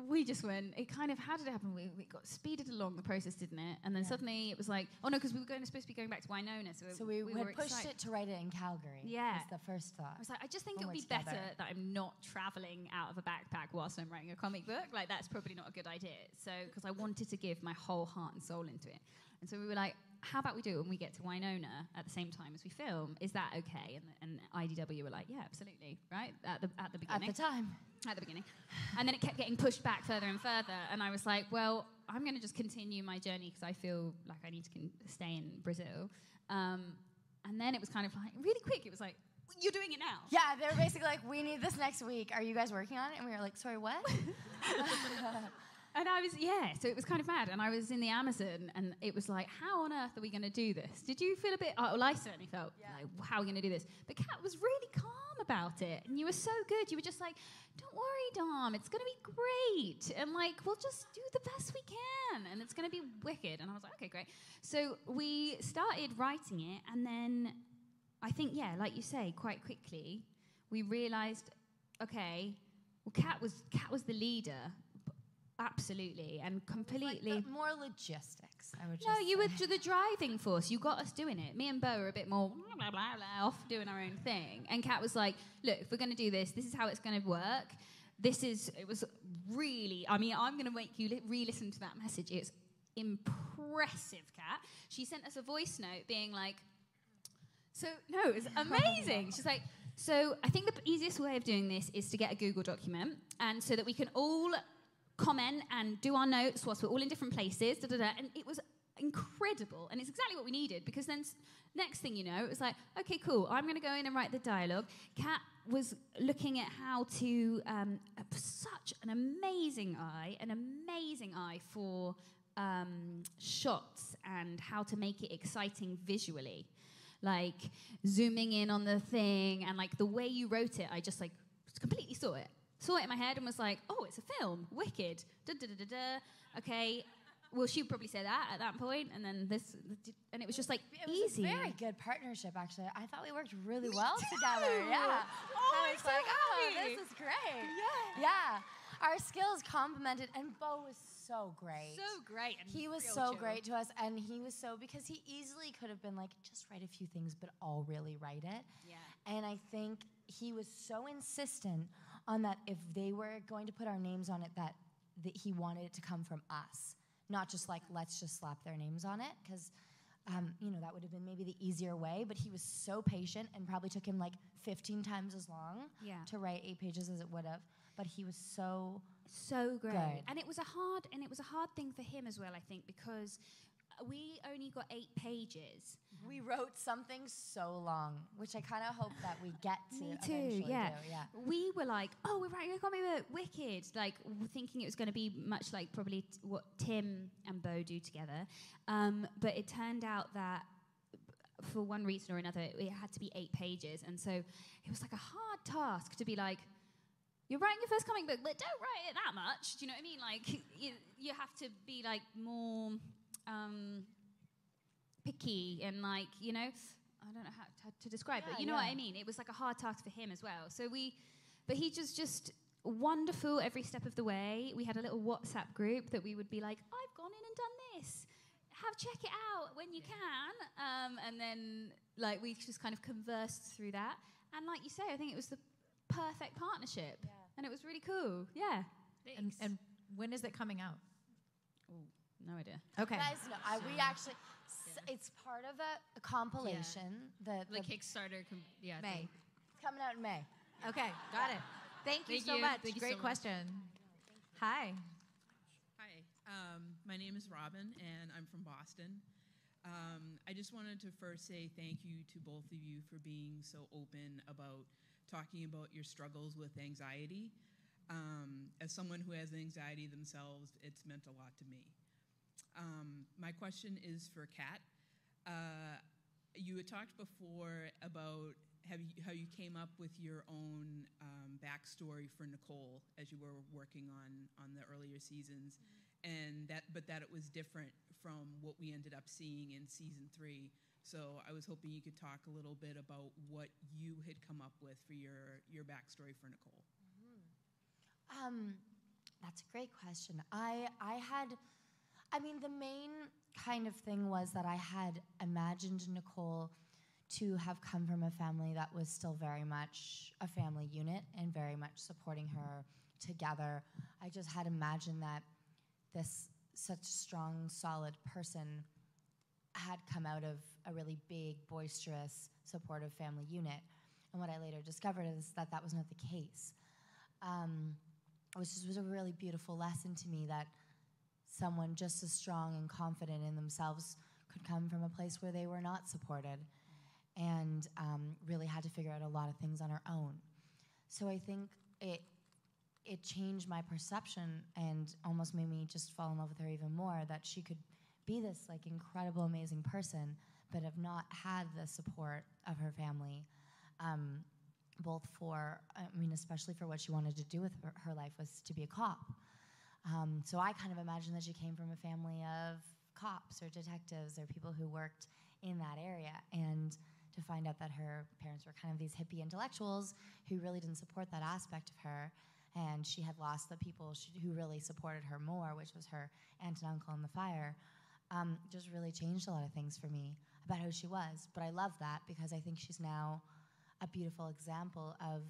we just went. It kind of how did it happen? We got speeded along the process, didn't it? And then suddenly it was like, oh no, because we were supposed to be going back to Wynonna, So we were had pushed excited. it to write it in Calgary. Yeah. Was the first thought. I was like, I just think When it would we're be better together. that I'm not traveling out of a backpack whilst I'm writing a comic book. Like, that's probably not a good idea. So, because I wanted to give my whole heart and soul into it. And so we were like, how about we do it when we get to Wynonna at the same time as we film? Is that okay? And IDW were like, yeah, absolutely, right? At the beginning. At the time. At the beginning. And then it kept getting pushed back further and further. And I was like, well, I'm going to just continue my journey because I feel like I need to stay in Brazil. And then it was kind of like, really quick, it was like, you're doing it now. Yeah, they were basically like, we need this next week. Are you guys working on it? And we were like, sorry, what? And I was, so it was kind of mad. And I was in the Amazon, and it was like, how on earth are we going to do this? Did you feel a bit, well, I certainly felt like, how are we going to do this? But Kat was really calm about it. And you were so good. You were just like, don't worry, Dom, it's going to be great. And like, we'll just do the best we can. And it's going to be wicked. And I was like, okay, great. So we started writing it. And then I think, like you say, quite quickly, we realized, okay, well, Kat was the leader. Absolutely, and completely. Like more logistics, I would just No, you say. were the driving force. You got us doing it. Me and Bo were a bit more blah, blah, blah, off doing our own thing. And Kat was like, look, if we're going to do this, this is how it's going to work. It was really, I mean, I'm going to make you re-listen to that message. It's impressive, Kat. She sent us a voice note being like, it was amazing. She's like, so I think the easiest way of doing this is to get a Google document, and so that we can all comment and do our notes whilst we're all in different places, and it was incredible, and it's exactly what we needed, because then next thing you know, it was like, okay, cool, I'm going to go in and write the dialogue. Kat was looking at how to, such an amazing eye for shots and how to make it exciting visually, like zooming in on the thing, and like the way you wrote it, I just like completely saw it in my head and was like, oh, it's a film, wicked, okay. Well, she would probably say that at that point, and then this, and it was just like It was easy. a very good partnership, actually. I thought we worked really well together. Yeah. Oh, I I'm was so like, happy. this is great. Yeah. Our skills complemented, and Bo was so great. So great. And He was real so chill. great to us, and he was so, because he easily could have been like, just write a few things, but I'll really write it. Yeah. And I think he was so insistent on that if they were going to put our names on it, that he wanted it to come from us. Not just like, let's just slap their names on it, because, that would have been maybe the easier way, but he was so patient, and probably took him like 15 times as long to write 8 pages as it would have, but he was so great. good. And it was a hard thing for him as well, I think, because we only got 8 pages. We wrote something so long, which I kind of hope that we get to Me too, eventually yeah. do. Yeah. We were like, oh, we're writing a comic book, wicked. Like, thinking it was going to be much like probably what Tim and Bo do together. But it turned out that for one reason or another, it had to be 8 pages. And so it was like a hard task to be like, you're writing your first comic book, but don't write it that much. Do you know what I mean? Like, you have to be like more picky and like, I don't know how to describe it. You know what I mean? It was like a hard task for him as well. But he just wonderful every step of the way. We had a little WhatsApp group that we would be like, I've gone in and done this. check it out when you can. And then, like, we just kind of conversed through that. And like you say, I think it was the perfect partnership. Yeah. And it was really cool. Yeah. And when is it coming out? Oh, no idea. Okay. Guys, no, we actually, it's part of a compilation. The Kickstarter, May. It's coming out in May. Okay, got it. Thank you Thank so you. much. Thank you Great so much. question. Hi. Hi, my name is Robin, and I'm from Boston. I just wanted to first say thank you to both of you for being so open about talking about your struggles with anxiety. As someone who has anxiety themselves, it's meant a lot to me. My question is for Kat. You had talked before about how you came up with your own backstory for Nicole as you were working on the earlier seasons, and that it was different from what we ended up seeing in season 3. So I was hoping you could talk a little bit about what you had come up with for your backstory for Nicole. That's a great question. The main kind of thing was that I had imagined Nicole to have come from a family that was still very much a family unit and very much supporting her together. I just had imagined that this such strong, solid person had come out of a really big, boisterous, supportive family unit. And what I later discovered is that that was not the case. Which was a really beautiful lesson to me, that someone just as strong and confident in themselves could come from a place where they were not supported and really had to figure out a lot of things on her own. So I think it changed my perception and almost made me just fall in love with her even more, that she could be this like incredible, amazing person, but have not had the support of her family. Especially for what she wanted to do with her life, was to be a cop. So I kind of imagined that she came from a family of cops or detectives or people who worked in that area, and to find out that her parents were kind of these hippie intellectuals who really didn't support that aspect of her, and she had lost the people who really supported her more, which was her aunt and uncle in the fire, just really changed a lot of things for me about who she was. But I love that because I think she's now a beautiful example of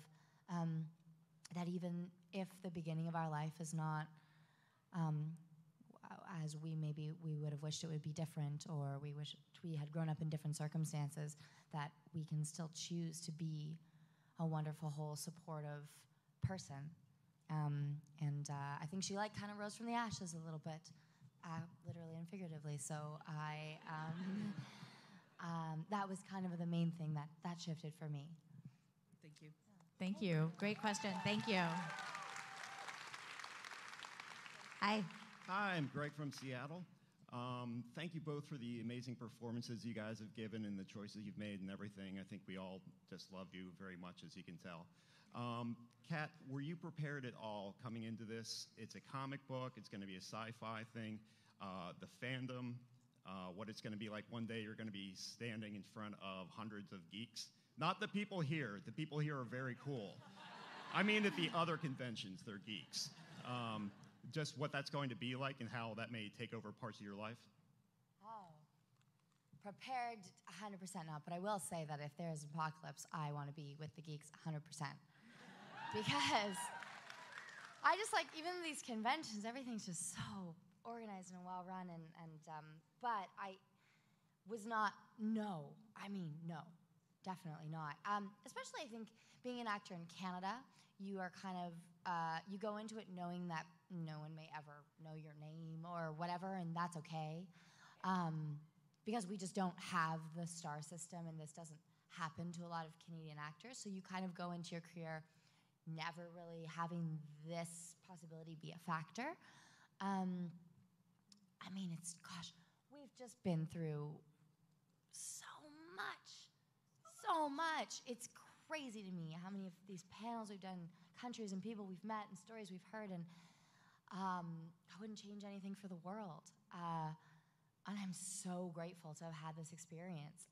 that even if the beginning of our life is not as we would have wished it would be different, or we wish we had grown up in different circumstances, that we can still choose to be a wonderful, whole, supportive person. I think she kind of rose from the ashes a little bit, literally and figuratively. So that was kind of the main thing that shifted for me. Thank you. Thank you. Great question. Thank you. Hi. Hi, I'm Greg from Seattle. Thank you both for the amazing performances you guys have given and the choices you've made and everything. I think we all just love you very much, as you can tell. Kat, were you prepared at all coming into this? It's a comic book. It's going to be a sci-fi thing. The fandom, what it's going to be like one day, you're going to be standing in front of hundreds of geeks. Not the people here. The people here are very cool. I mean, at the other conventions, they're geeks. Just what that's going to be like and how that may take over parts of your life? Oh, prepared 100% not, but I will say that if there is an apocalypse, I want to be with the geeks 100%. Because I just like, even these conventions, everything's just so organized and well run, but I was not, no, definitely not. Especially I think being an actor in Canada, you are kind of, you go into it knowing that no one may ever know your name or whatever, and that's okay. Because we just don't have the star system, and this doesn't happen to a lot of Canadian actors, so you kind of go into your career never really having this possibility be a factor. We've just been through so much. It's crazy to me how many of these panels we've done, countries and people we've met and stories we've heard, and I wouldn't change anything for the world. And I'm so grateful to have had this experience.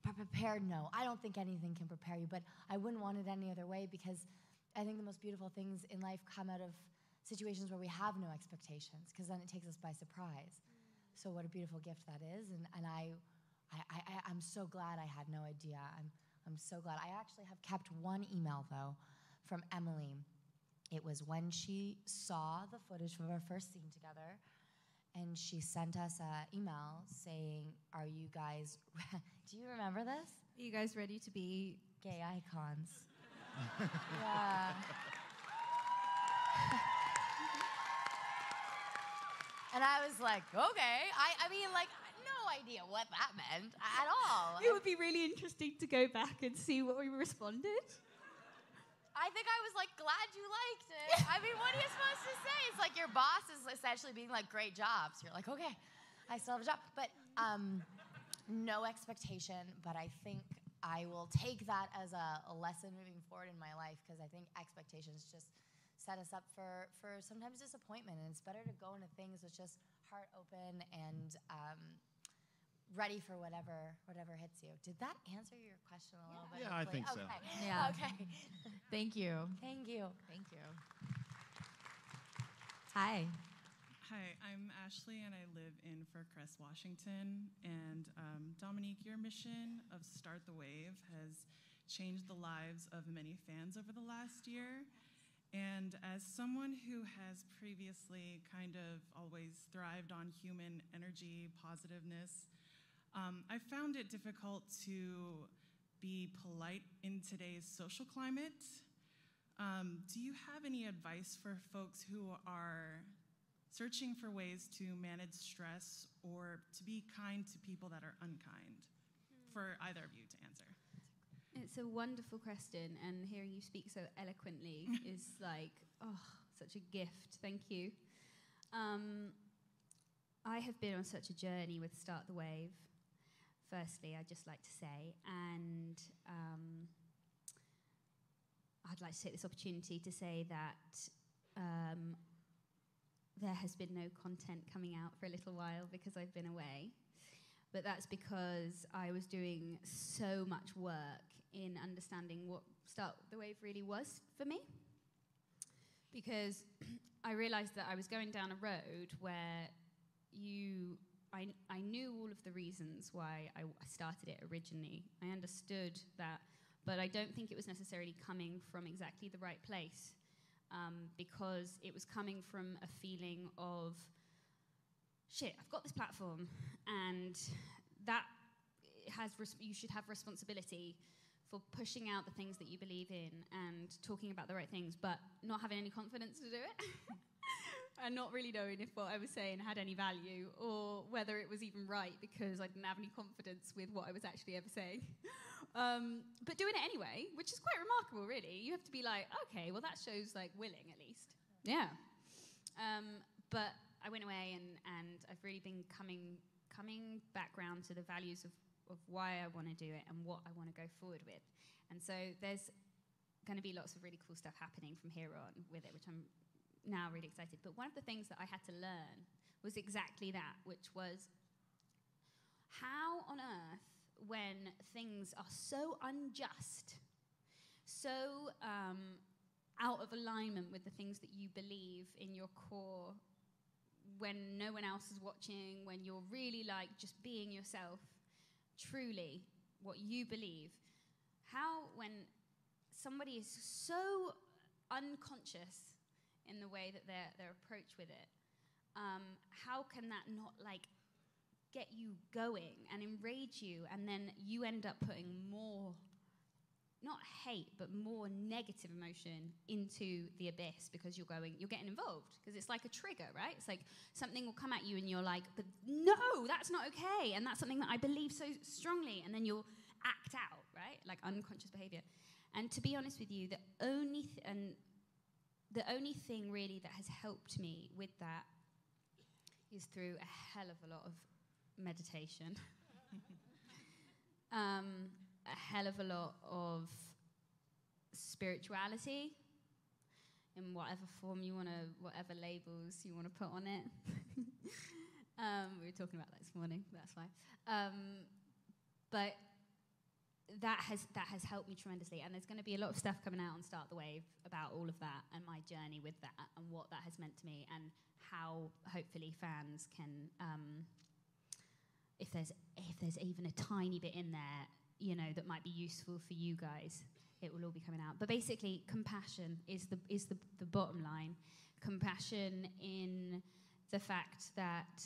But prepared, no. I don't think anything can prepare you, but I wouldn't want it any other way, because I think the most beautiful things in life come out of situations where we have no expectations, because then it takes us by surprise. So what a beautiful gift that is, and I'm so glad I had no idea. I'm so glad. I actually have kept one email though from Emily. It was when she saw the footage of our first scene together, and she sent us an email saying, "Are you guys? Do you remember this? Are you guys ready to be Gay icons?" Yeah. And I was like, okay. I mean, like, no idea what that meant at all. It would be really interesting to go back and see what we responded. I think I was like, glad you liked it. I mean, what are you supposed to say? It's like your boss is essentially being like, great job. So you're like, okay, I still have a job. But no expectation, but I think I will take that as a lesson moving forward in my life, because I think expectations just set us up for sometimes disappointment, and it's better to go into things with just heart open and ready for whatever hits you. Did that answer your question a little bit? Yeah, I think so. Yeah. Okay. Thank you. Thank you. Thank you. Hi. Hi, I'm Ashley, and I live in Faircrest, Washington. And Dominique, your mission of Start the Wave has changed the lives of many fans over the last year. And as someone who has previously kind of always thrived on human energy, positiveness, I found it difficult to be polite in today's social climate. Do you have any advice for folks who are searching for ways to manage stress or to be kind to people that are unkind? For either of you to answer. It's a wonderful question, and hearing you speak so eloquently is like, oh, such a gift. Thank you. I have been on such a journey with Start the Wave, firstly, I'd just like to say, and I'd like to take this opportunity to say that there has been no content coming out for a little while because I've been away. But that's because I was doing so much work in understanding what Start the Wave really was for me. Because I realized that I was going down a road where I knew all of the reasons why I started it originally. I understood that, but I don't think it was necessarily coming from exactly the right place, because it was coming from a feeling of, shit, I've got this platform, and that you should have responsibility for pushing out the things that you believe in and talking about the right things, but not having any confidence to do it. And not really knowing if what I was saying had any value or whether it was even right, because I didn't have any confidence with what I was actually ever saying. But doing it anyway, which is quite remarkable, really. You have to be like, okay, well, that shows, like, willing, at least. Yeah. But I went away, and I've really been coming back round to the values of why I want to do it and what I want to go forward with. And so there's going to be lots of really cool stuff happening from here on with it, which I'm now really excited. But one of the things that I had to learn was exactly that, which was how on earth, when things are so unjust, so out of alignment with the things that you believe in your core, when no one else is watching, when you're really like just being yourself, truly what you believe, how when somebody is so unconscious in the way that their approach with it, how can that not like get you going and enrage you, and then you end up putting more, not hate, but more negative emotion into the abyss because you're getting involved, because it's like a trigger, right? It's like something will come at you and you're like, but no, that's not okay, and that's something that I believe so strongly, and then you'll act out, right? Like unconscious behavior. And to be honest with you, the only thing really that has helped me with that is through a hell of a lot of meditation. A hell of a lot of spirituality in whatever form whatever labels you want to put on it. We were talking about that this morning, that's fine. But that has helped me tremendously. And there's going to be a lot of stuff coming out on Start the Wave about all of that and my journey with that and what that has meant to me and how hopefully fans can, if there's even a tiny bit in there, you know, that might be useful for you guys, it will all be coming out. But basically, compassion is the bottom line. Compassion in the fact that,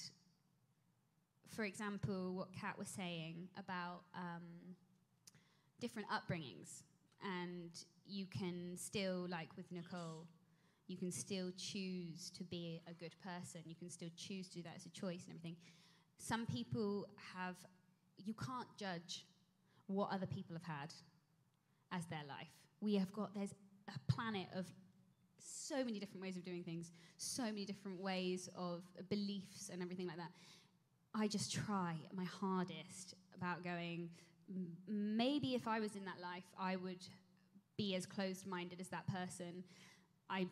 for example, what Kat was saying about different upbringings, and you can still, like with Nicole, you can still choose to be a good person. You can still choose to do that. It's a choice and everything. Some people have, you can't judge what other people have had as their life. There's a planet of so many different ways of doing things, so many different ways of beliefs and everything like that. I just try my hardest about going, maybe if I was in that life, I would be as closed-minded as that person. I'm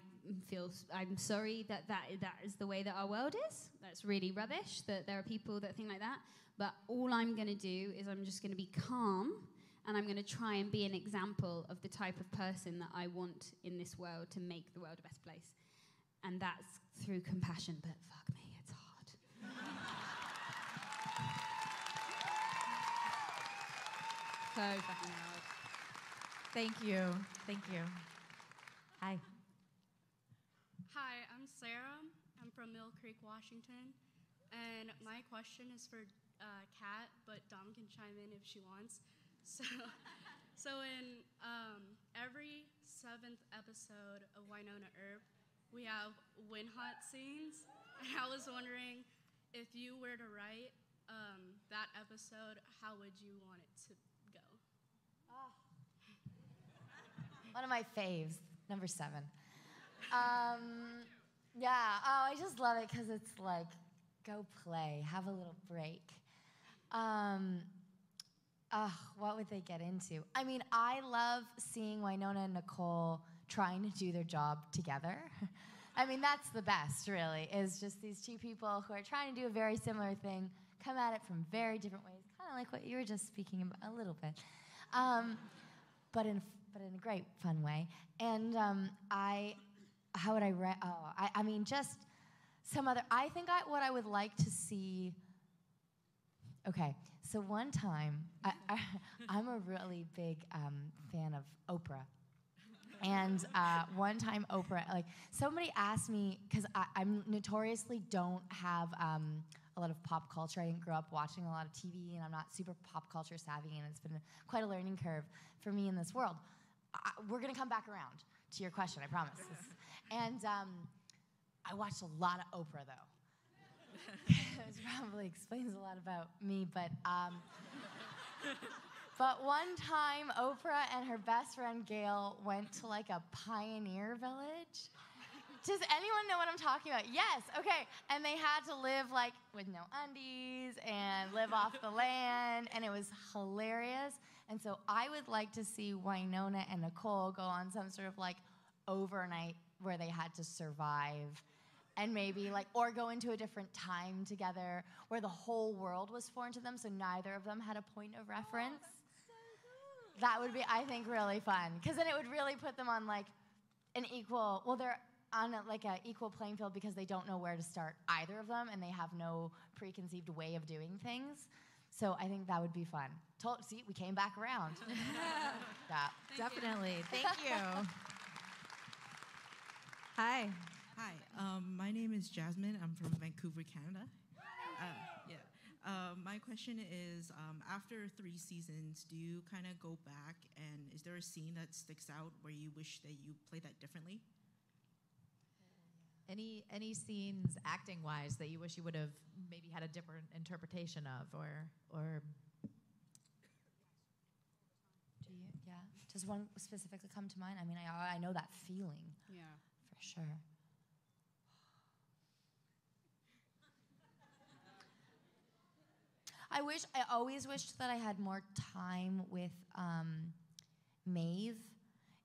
sorry that is the way that our world is. That's really rubbish, that there are people that think like that. But all I'm going to do is I'm just going to be calm, and I'm going to try and be an example of the type of person that I want in this world to make the world a better place. And that's through compassion, but fuck me, it's hard. So fucking hard. Thank you. Thank you. Hi. Hi, I'm Sarah. I'm from Mill Creek, Washington. And my question is for Kat, but Dom can chime in if she wants. So in every 7th episode of Wynonna Earp, we have win hot scenes. And I was wondering, if you were to write that episode, how would you want it to go? One of my faves, number 7. I just love it because it's like, go play, have a little break. What would they get into? I mean, I love seeing Wynonna and Nicole trying to do their job together. I mean, that's the best, really, is just these two people who are trying to do a very similar thing, come at it from very different ways, kind of like what you were just speaking about a little bit, but in a great, fun way. And how would I write? I mean, just some other. I think what I would like to see. Okay, so one time, I'm a really big fan of Oprah. And one time Oprah, like, somebody asked me, because I notoriously don't have a lot of pop culture. I didn't grow up watching a lot of TV, and I'm not super pop culture savvy, and it's been quite a learning curve for me in this world. We're going to come back around to your question, I promise. And I watched a lot of Oprah, though. This probably explains a lot about me, but one time Oprah and her best friend Gail went to like a pioneer village. Does anyone know what I'm talking about? Yes, okay. And they had to live like with no undies and live off the land, and it was hilarious. And so I would like to see Wynonna and Nicole go on some sort of like overnight where they had to survive, and maybe like, or go into a different time together where the whole world was foreign to them, so neither of them had a point of reference. So that would be, I think, really fun, because then it would really put them on like an equal, well, they're on like an equal playing field because they don't know where to start, either of them, and they have no preconceived way of doing things. So I think that would be fun. See, we came back around. Yeah. Definitely. Thank you. Hi. Hi, my name is Jasmine. I'm from Vancouver, Canada. My question is, after 3 seasons, do you kind of go back, and is there a scene that sticks out where you wish that you played that differently? Any scenes acting-wise that you wish you would have maybe had a different interpretation of, or do you? Yeah. Does one specifically come to mind? I mean, I know that feeling. Yeah. For sure. I always wished that I had more time with Maeve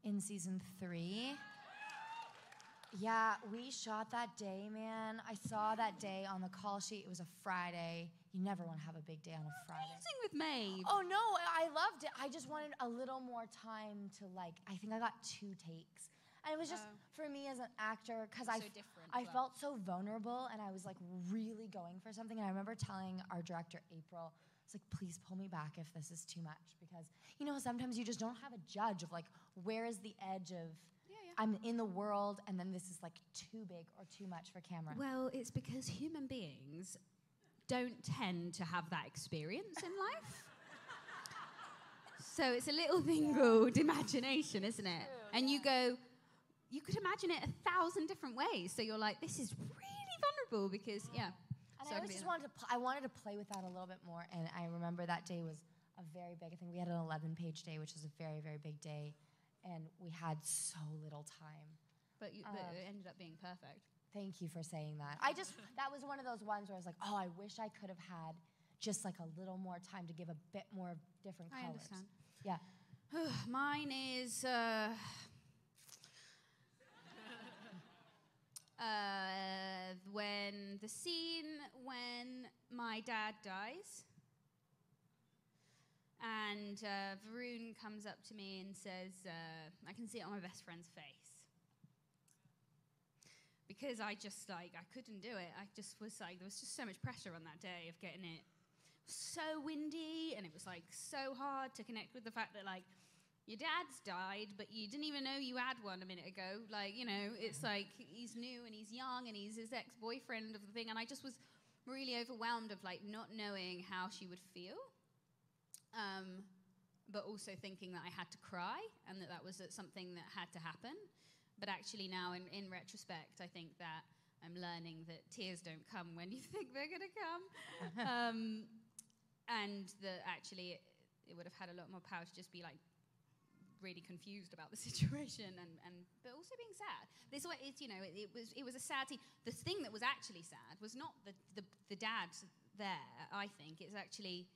in season 3. Yeah, we shot that day, man. I saw that day on the call sheet. It was a Friday. You never want to have a big day on a Friday. Amazing with Maeve. Oh, no, I loved it. I just wanted a little more time to, like, I think I got 2 takes. And it was just, for me as an actor, because I felt so vulnerable, and I was, like, really going for something. And I remember telling our director, April, I was like, please pull me back if this is too much. Because, you know, sometimes you just don't have a judge of, like, where is the edge of, I'm in the world, and then this is, like, too big or too much for camera. Well, it's because human beings don't tend to have that experience in life. So it's a little thing called imagination, isn't it? And you go, you could imagine it 1,000 different ways. So you're like, this is really vulnerable because, And so I just wanted to, I wanted to play with that a little bit more. And I remember that day was a very big, I think we had an 11-page day, which was a very, very big day. And we had so little time. But it ended up being perfect. Thank you for saying that. That was one of those ones where I was like, oh, I wish I could have had just like a little more time to give a bit more different colors. I understand. Yeah. Mine is when the scene when my dad dies and Varun comes up to me and says, I can see it on my best friend's face. Because I just, like, I couldn't do it. I just was like, there was just so much pressure on that day of getting it so windy, and it was, like, so hard to connect with the fact that, like, your dad's died, but you didn't even know you had one a minute ago. Like, you know, it's like he's new and he's young and he's his ex-boyfriend of the thing, and I just was really overwhelmed of, like, not knowing how she would feel, but also thinking that I had to cry and that was something that had to happen. But actually now, in retrospect, I think that I'm learning that tears don't come when you think they're going to come. And that actually it would have had a lot more power to just be, like, really confused about the situation but also being sad. This way, it's, you know, it was a sad scene. The thing that was actually sad was not the dad there, I think. It's actually,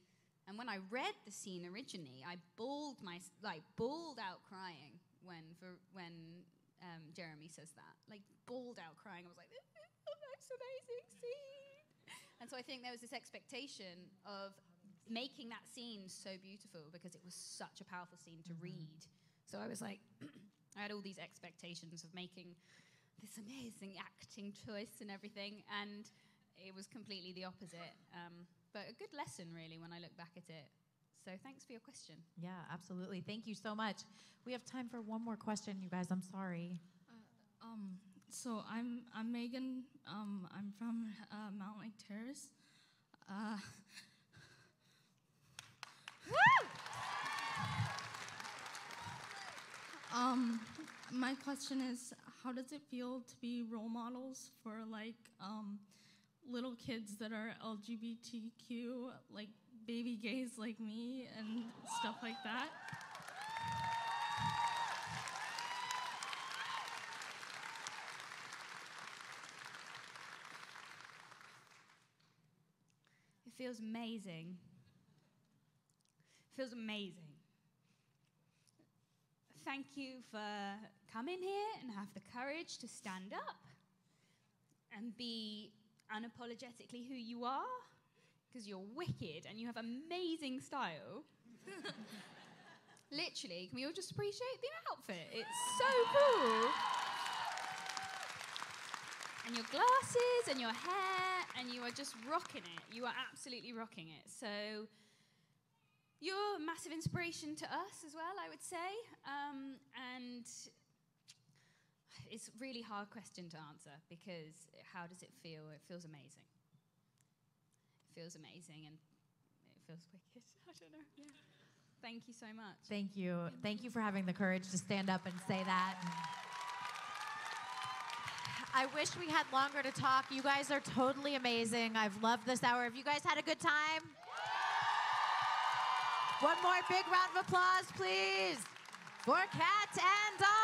and when I read the scene originally, I bawled out crying when Jeremy says that, like, bawled out crying. I was like, this is the most amazing scene. And so I think there was this expectation of making that scene so beautiful because it was such a powerful scene to read. So I was like, I had all these expectations of making this amazing acting choice and everything, and it was completely the opposite. But a good lesson, really, when I look back at it. So thanks for your question. Yeah, absolutely. Thank you so much. We have time for one more question, you guys. I'm sorry. So I'm Megan. I'm from Mount Lake Terrace. My question is, how does it feel to be role models for, like, little kids that are LGBTQ, like baby gays like me and stuff like that? It feels amazing. It feels amazing. Thank you for coming here and have the courage to stand up and be unapologetically who you are, because you're wicked and you have amazing style. Literally, can we all just appreciate the outfit? It's so cool. And your glasses and your hair, and you are just rocking it. You are absolutely rocking it. So you're a massive inspiration to us as well, I would say. And it's a really hard question to answer because how does it feel? It feels amazing. It feels amazing and it feels wicked. I don't know. Yeah. Thank you so much. Thank you. Thank you for having the courage to stand up and say that. I wish we had longer to talk. You guys are totally amazing. I've loved this hour. Have you guys had a good time? One more big round of applause, please, for Kat and Dom.